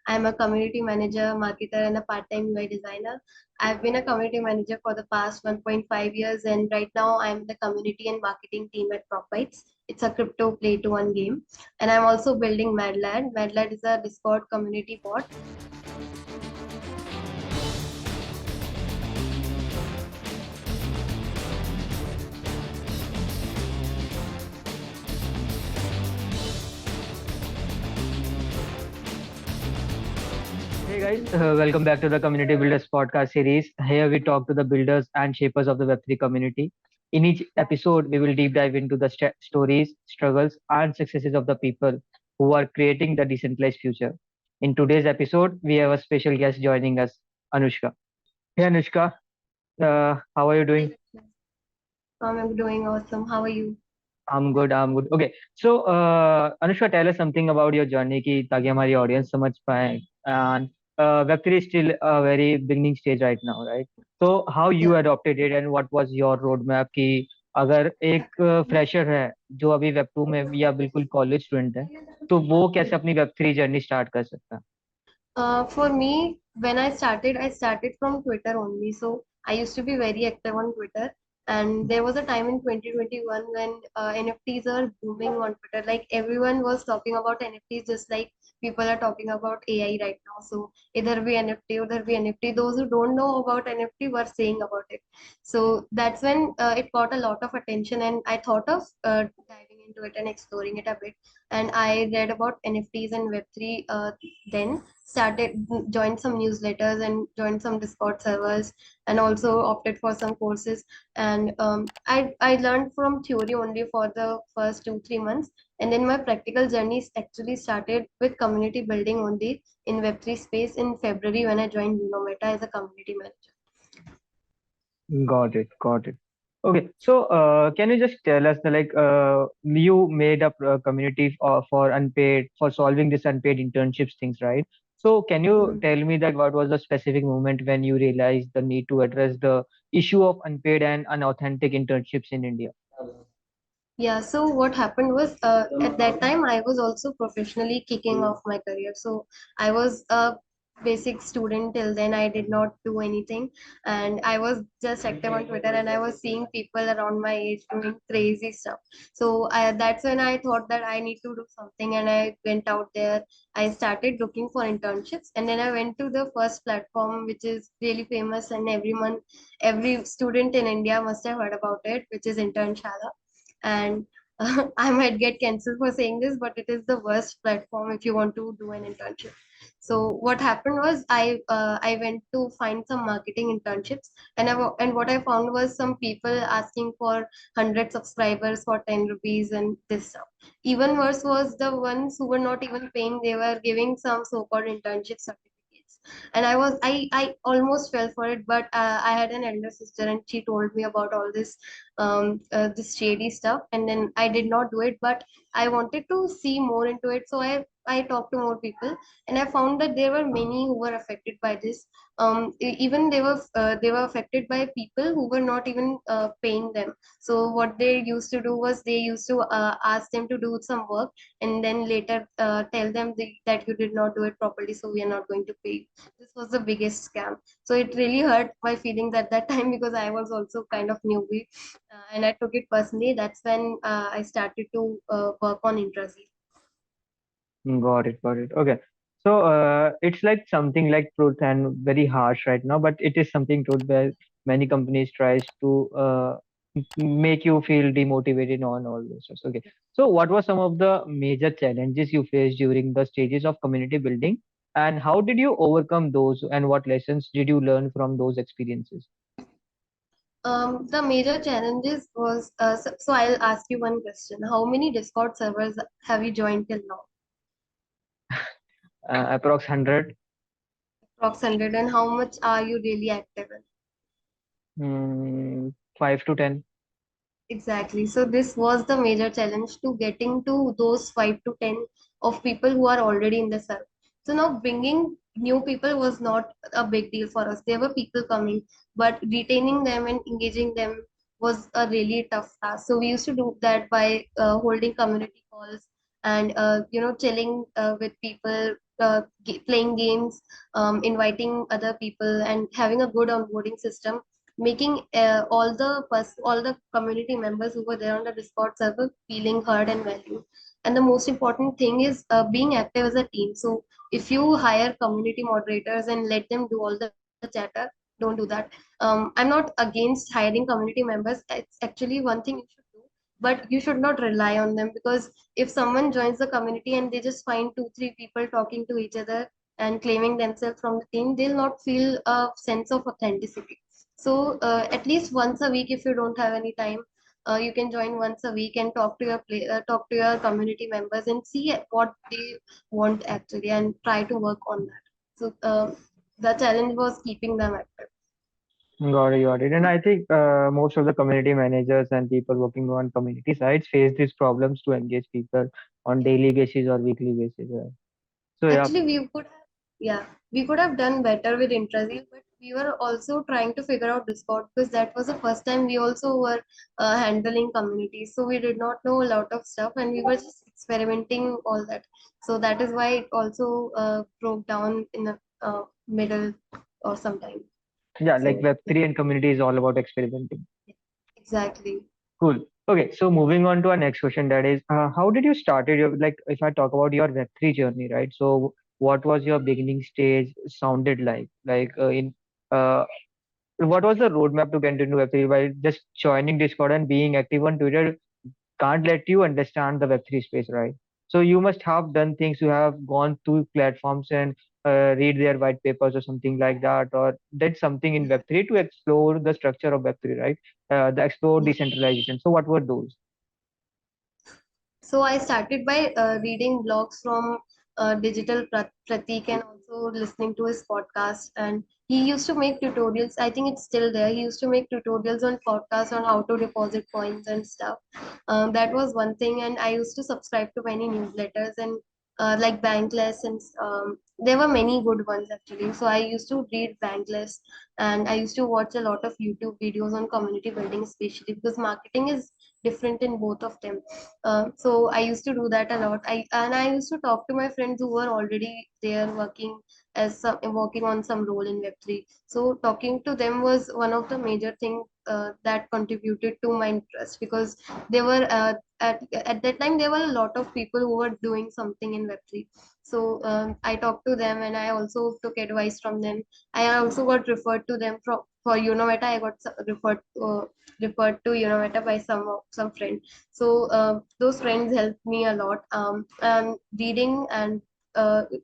I'm a community manager, marketer, and a part-time UI designer. I've been a community manager for the past 1.5 years, and right now I'm the community and marketing team at PropBytes. It's a crypto play-to-earn game, and I'm also building MadLad. MadLad is a Discord community bot. Hey guys, welcome back to the Community Builders podcast series. Here we talk to the builders and shapers of the Web3 community. In each episode, we will deep dive into the stories, struggles, and successes of the people who are creating the decentralized future. In today's episode, we have a special guest joining us, Anushka. Hey Anushka, how are you Hi, doing? I'm doing awesome. How are you? I'm good. I'm good. Okay, so Anushka, tell us something about your journey, कि ताकि हमारी audience समझ पाए. And Web3 is still a very beginning stage right now, right? So how Yeah. you adopted it and what was your roadmap कि अगर एक fresher है जो अभी Web2 में या बिल्कुल college student है, तो वो कैसे अपनी Web3 journey start कर सकता है? For me, when I started from Twitter only. So I used to be very active on Twitter. And there was a time in 2021 when NFTs are booming on Twitter. Like everyone was talking about NFTs, just like people are talking about AI right now. So either be NFT, either be NFT. Those who don't know about NFT were saying about it. So that's when it got a lot of attention, and I thought of diving into it and exploring it a bit. And I read about NFTs and Web3 then started joined some newsletters and joined some Discord servers, and also opted for some courses. And I learned from theory only for the first 2 3 months, and then my practical journey actually started with community building only in Web3 space in February when I joined Meta as a community manager. Got it. Got it. Okay. So, can you just tell us the you made a community for unpaid for solving this unpaid internships things, right? So, can you Mhm. tell me that what was the specific moment when you realized the need to address the issue of unpaid and unauthentic internships in India? Yeah, so what happened was at that time I was also professionally kicking off my career. So I was a basic student till then. I did not do anything, and I was just active on Twitter, and I was seeing people around my age doing crazy stuff. So that's when I thought that I need to do something, and I went out there. I started looking for internships, and then I went to the first platform, which is really famous, and every student in India must have heard about it, which is Internshala. And I might get cancelled for saying this, but it is the worst platform if you want to do an internship. So what happened was I went to find some marketing internships, and and what I found was some people asking for 100 subscribers for 10 rupees and this stuff. Even worse was the ones who were not even paying; they were giving some so-called internship certificates. And I almost fell for it, but I had an elder sister, and she told me about all this shady stuff, and then I did not do it, but I wanted to see more into it. So I talked to more people, and I found that there were many who were affected by this. Even they were affected by people who were not even paying them. So what they used to do was they used to ask them to do some work, and then later tell them that you did not do it properly, so we are not going to pay you. This was the biggest scam. So it really hurt my feelings at that time because I was also kind of newbie, and I took it personally. That's when I started to work on Intrazi. Got it. Got it. Okay. So, it's like something like truth and very harsh right now, but it is something truth where many companies tries to make you feel demotivated on all this. Okay. So, what were some of the major challenges you faced during the stages of community building, and how did you overcome those, and what lessons did you learn from those experiences? The major challenges was so I'll ask you one question. How many Discord servers have you joined till now? Approx 100. Approx 100. And how much are you really active in? 5 to 10. Exactly. So this was the major challenge to getting to those 5 to 10 of people who are already in the server. So now bringing new people was not a big deal for us. There were people coming, but retaining them and engaging them was a really tough task. So we used to do that by holding community calls and chilling with people playing games, inviting other people, and having a good onboarding system, making all the community members who were there on the Discord server feeling heard and valued. And the most important thing is being active as a team. So if you hire community moderators and let them do all the chatter, don't do that. I'm not against hiring community members. It's actually one thing you should do, but you should not rely on them, because if someone joins the community and they just find two, three people talking to each other and claiming themselves from the team, they'll not feel a sense of authenticity. So at least once a week, if you don't have any time, you can join once a week and talk to your community members and see what they want actually, and try to work on that. So the challenge was keeping them active. Got it, got it. And I think most of the community managers and people working on community sites face these problems to engage people on Yeah. daily basis or weekly basis. So yeah, Actually, we could have done better with Intrasil, but we were also trying to figure out Discord, because that was the first time we also were handling communities. So we did not know a lot of stuff, and we were just experimenting all that. So that is why it also broke down in the middle or sometime. yeah, like So yeah, Web3 and community is all about experimenting. exactly. Cool. Okay, so moving on to our next question, that is, how did you started your, like, if I talk about your Web3 journey, right? So what was your beginning stage sounded like uh, what was the roadmap to get into Web3 by just joining Discord and being active on Twitter can't let you understand the Web3 space, right? So you must have done things. You have gone to platforms and read their white papers or something like that, or did something in Yeah. Web3 to explore the structure of Web3, right? The explore Yeah. decentralization. So what were those? So I started by reading blogs from Pratik, and also listening to his podcast. And he used to make tutorials. I think it's still there. He used to make tutorials on podcasts on how to deposit coins and stuff. That was one thing. And I used to subscribe to many newsletters and like Bankless, and there were many good ones actually. So I used to read Bankless, and I used to watch a lot of YouTube videos on community building, especially because marketing is different in both of them. So I used to do that a lot. I used to talk to my friends who were already there working working on some role in Web3. So talking to them was one of the major things that contributed to my interest, because they were at that time there were a lot of people who were doing something in Web3. So I talked to them, and I also took advice from them. I also got referred to them from for Unometa. I got referred to Unometa by some friend. So those friends helped me a lot. And reading and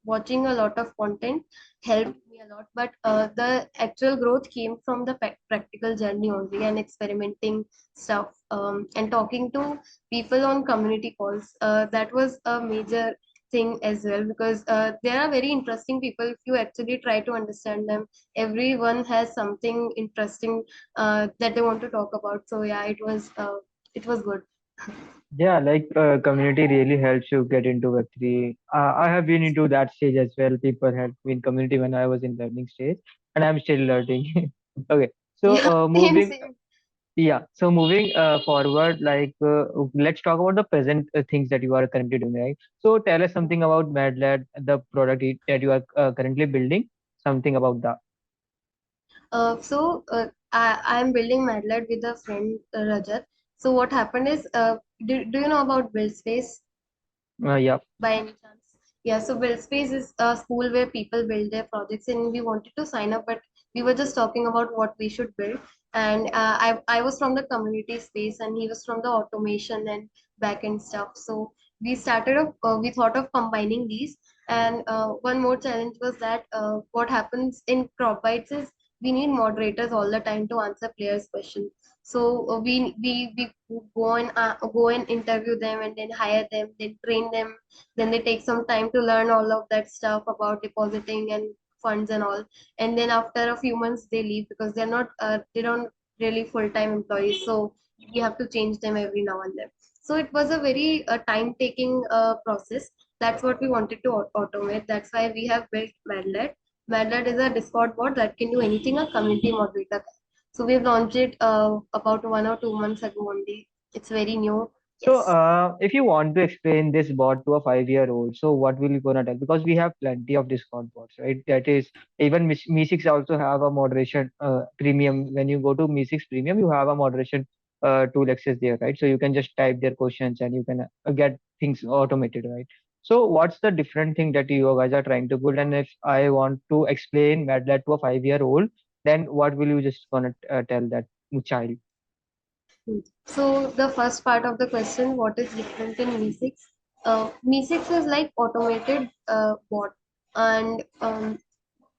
watching a lot of content helped me a lot. But the actual growth came from the practical journey only, and experimenting stuff, and talking to people on community calls. That was a major thing as well, because there are very interesting people if you actually try to understand them. Everyone has something interesting that they want to talk about. So yeah, it was good. Yeah, like community really helps you get into Web3. I have been into that stage as well. People helped me in community when I was in learning stage, and I'm still learning. Okay, so Yeah, same, moving same. Yeah, so moving forward, let's talk about the present things that you are currently doing, right? So tell us something about MadLab, the product that you are currently building, something about that. I'm building Madlad with a friend, Rajat. So what happened is, do you know about Build Space Yeah, by any chance? Yeah, so Build Space is a school where people build their projects, and we wanted to sign up, but we were just talking about what we should build. And I was from the community space, and he was from the automation and backend stuff. So we thought of combining these. And one more challenge was that what happens in crop bites is we need moderators all the time to answer players' questions. So we go and interview them, and then hire them, then train them, then they take some time to learn all of that stuff about depositing and funds and all. And then after a few months they leave, because they don't really full-time employees. So we have to change them every now and then. So it was a very time taking process. That's what we wanted to automate. That's why we have built Madlet. Madlet is a Discord bot that can do anything a community moderator can. So we've launched it about 1 or 2 months ago only. It's very new. So, Yes. if you want to explain this bot to a 5-year-old, so what will you gonna tell? Because we have plenty of Discord bots, right? That is, even Mi6 also have a moderation premium. When you go to Mi6 Premium, you have a moderation tool access there, right? So you can just type their questions and you can get things automated, right? So what's the different thing that you guys are trying to build? And if I want to explain MATLAB to a 5-year-old, then what will you just gonna tell that child? So the first part of the question, what is different in Mi6? Mi6 is like automated bot, and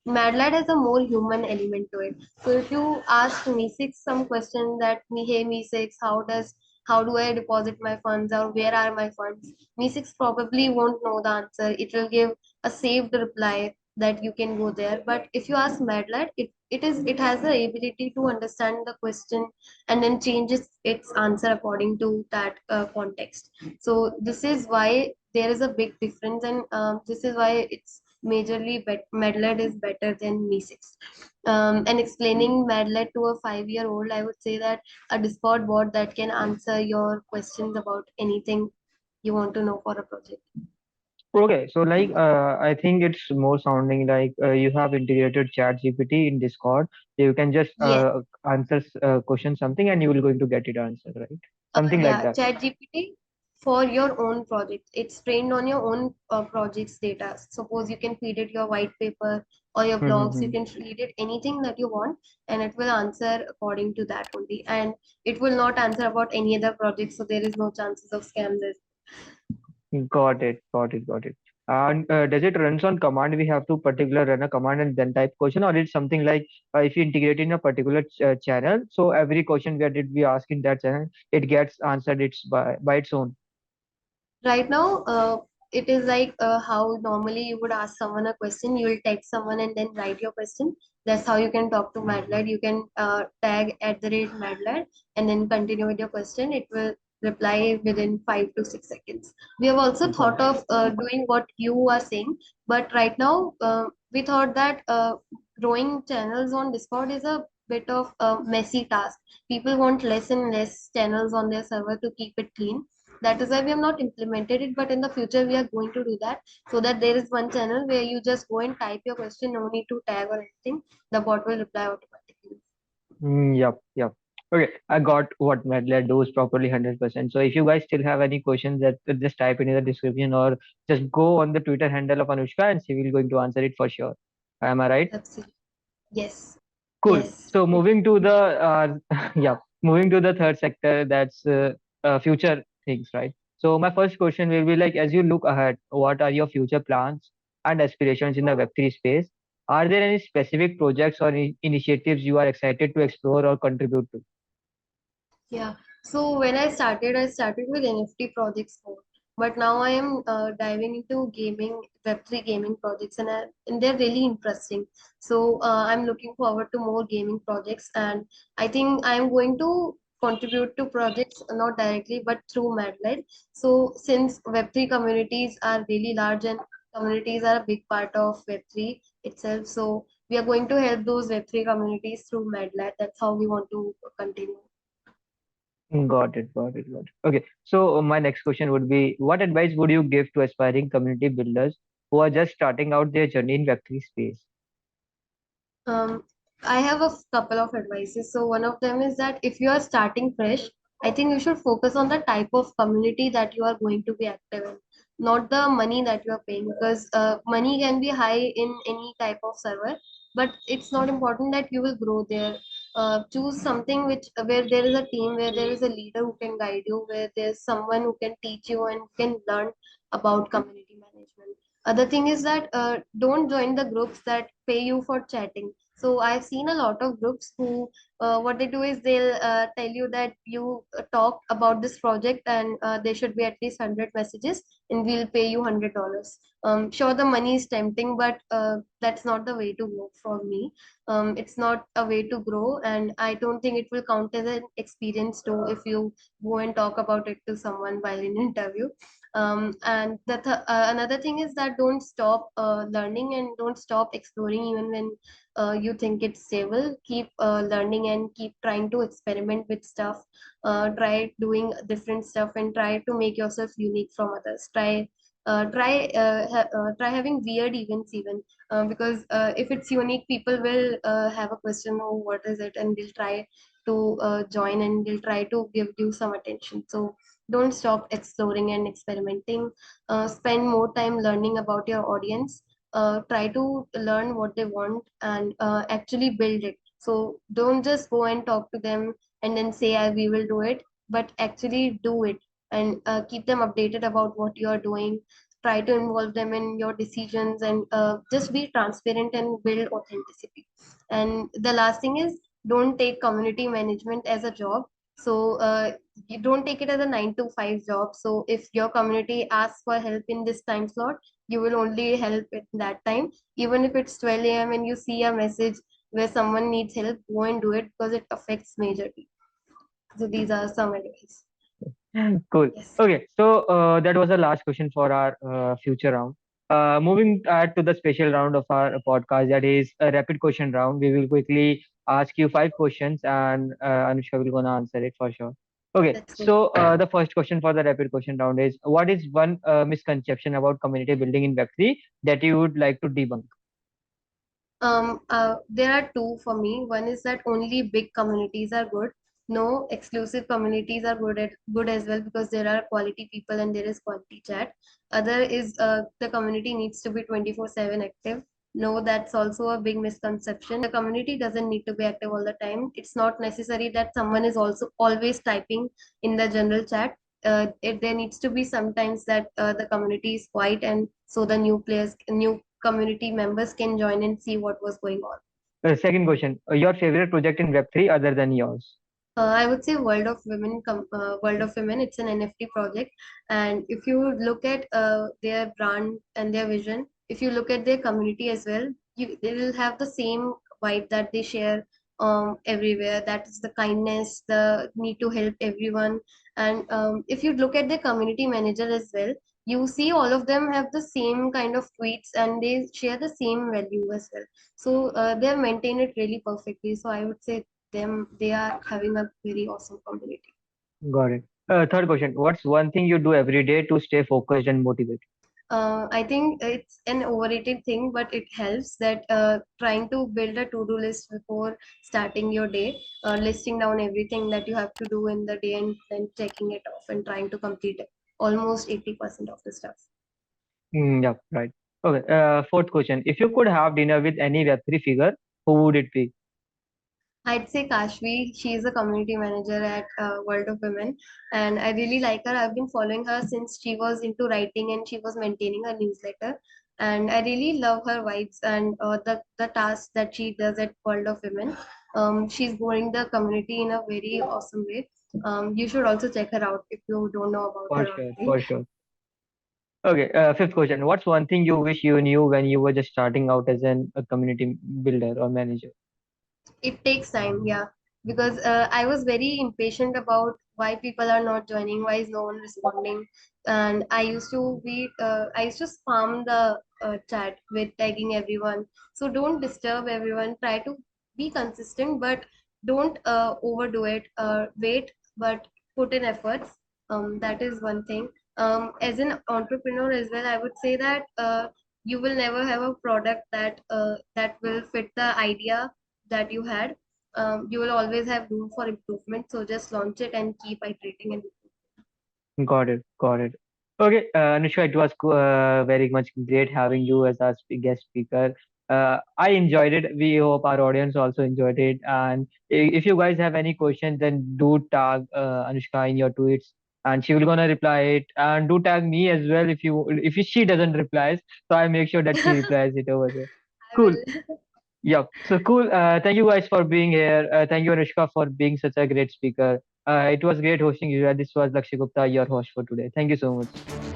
MATLAB has a more human element to it. So if you ask Me6 some question that me, hey Me6, how do I deposit my funds or where are my funds? Me6 probably won't know the answer. It will give a saved reply that you can go there. But if you ask MATLAB, it has the ability to understand the question and then changes its answer according to that context. So this is why there is a big difference, and this is why it's majorly Medled is better than Me6. And explaining Medled to a 5-year-old, I would say that a Discord bot that can answer your questions about anything you want to know for a project. Okay, so like I think it's more sounding like you have integrated Chat GPT in Discord. You can just Yes. answer question something and you will going to get it answered, right? Something like Yeah, that. ChatGPT for your own project. It's trained on your own project's data. Suppose you can feed it your white paper or your blogs. You Mm-hmm. can feed it anything that you want, and it will answer according to that only. And it will not answer about any other project, so there is no chances of scam there. Got it, got it, got it. And does it runs on command? We have to particular run a command and then type question, or it's something like if you integrate in a particular channel, so every question that did we ask in that channel, it gets answered it's by its own. Right now, it is like how normally you would ask someone a question, you will text someone and then write your question. That's how you can talk to Madlad. You can tag at the rate Madlad and then continue with your question. It will reply within 5 to 6 seconds. We have also thought Got of doing what you are saying, but right now we thought that growing channels on Discord is a bit of a messy task. People want less and less channels on their server to keep it clean. That is why we have not implemented it, but in the future we are going to do that, so that there is one channel where you just go and type your question, no need to tag or anything. The bot will reply automatically. Yep, yep. Okay, I got what MATLAB does properly 100%. So if you guys still have any questions, that just type it in the description or just go on the Twitter handle of Anushka and she will going to answer it for sure. Am I right? Absolutely. Yes. Cool. Yes. So moving to the yeah, moving to the third sector, that's future things, right? So my first question will be like, as you look ahead, what are your future plans and aspirations in the Web3 space? Are there any specific projects or initiatives you are excited to explore or contribute to? Yeah. So when I started with NFT projects more, but now I am diving into gaming, Web3 gaming projects, and they're really interesting. So I'm looking forward to more gaming projects, and I think I'm going to contribute to projects not directly but through Madled. So since Web3 communities are really large and communities are a big part of Web3 itself, so we are going to help those Web3 communities through Madled. That's how we want to continue. Got it, got it, got it. Okay, so my next question would be, what advice would you give to aspiring community builders who are just starting out their journey in Web3 space? Um, I have a couple of advices. So one of them is that if you are starting fresh, I think you should focus on the type of community that you are going to be active in, not the money that you are paying, because money can be high in any type of server, but it's not important that you will grow there. Choose something which where there is a team, where there is a leader who can guide you, where there's someone who can teach you and can learn about community management. Other thing is that don't join the groups that pay you for chatting. So I've seen a lot of groups who what they do is they'll tell you that you talk about this project and there should be at least 100 messages and we'll pay you $100. Sure, the money is tempting, but that's not the way to go for me. It's not a way to grow, and I don't think it will count as an experience too if you go and talk about it to someone while in an interview. And another thing is that don't stop learning and don't stop exploring even when you think it's stable. Keep learning and keep trying to experiment with stuff. Try doing different stuff and try to make yourself unique from others. Try having weird events even, because if it's unique, people will have a question, oh, what is it, and they'll try to join and they'll try to give you some attention. So don't stop exploring and experimenting. Spend more time learning about your audience. Try to learn what they want and actually build it. So don't just go and talk to them and then say, we will do it, but actually do it and keep them updated about what you are doing. Try to involve them in your decisions and just be transparent and build authenticity. And the last thing is, don't take community management as a job. So you don't take it as a 9 to 5 job. So if your community asks for help in this time slot, you will only help at that time. Even if it's 12 a.m. and you see a message where someone needs help, go and do it because it affects majorly. So these are some advice. Cool. Yes, Okay, so that was the last question for our future round. Moving to the special round of our podcast, that is a rapid question round. We will quickly ask you 5 questions, and Anushka will gonna answer it for sure. Okay, that's good. so the first question for the rapid question round is: what is one misconception about community building in Web3 that you would like to debunk? There are two for me. One is that only big communities are good. No, exclusive communities are good as well, because there are quality people and there is quality chat. Other is the community needs to be 24/7 active. No, that's also a big misconception. The community doesn't need to be active all the time. It's not necessary that someone is also always typing in the general chat. There needs to be sometimes that the community is quiet, and so the new community members can join and see what was going on. Second question: your favorite project in Web3 other than yours? I would say World of Women. It's an NFT project, and if you look at their brand and their vision, if you look at their community as well, they will have the same vibe that they share everywhere. That is the kindness, the need to help everyone, and if you look at their community manager as well, you see all of them have the same kind of tweets and they share the same value as well. So they have maintained it really perfectly. So I would say they are having a very awesome community. Got it. Third question: what's one thing you do every day to stay focused and motivated? I think it's an overrated thing, but it helps that trying to build a to-do list before starting your day, listing down everything that you have to do in the day and then checking it off and trying to complete it. Almost 80% of the stuff. Yeah, right. Okay. Fourth question: if you could have dinner with any Web3 figure, who would it be? I'd say 𝐂𝐤𝐤𝐿. She is a community manager at World of Women, and I really like her. I've been following her since she was into writing and she was maintaining a newsletter. And I really love her vibes and the tasks that she does at World of Women. She's growing the community in a very awesome way. You should also check her out if you don't know about For her sure, already. for sure. Okay. Fifth question: what's one thing you wish you knew when you were just starting out as a community builder or manager? It takes time, yeah, because I was very impatient about why people are not joining, why is no one responding, and I used to spam the chat with tagging everyone. So don't disturb everyone. Try to be consistent, but don't overdo it. Wait, but put in efforts. That is one thing. As an entrepreneur as well, I would say that you will never have a product that will fit the idea that you had. You will always have room for improvement. So just launch it and keep iterating and Got it. Got it. Okay, Anushka, it was very much great having you as our guest speaker. I enjoyed it. We hope our audience also enjoyed it. And if you guys have any questions, then do tag Anushka in your tweets, and she will gonna reply it. And do tag me as well if she doesn't reply, so I make sure that she replies it over there. I Cool. will. Yeah. So cool. Thank you guys for being here. Thank you, Anushka, for being such a great speaker. It was great hosting you. This was Lakshya Gupta, your host for today. Thank you so much.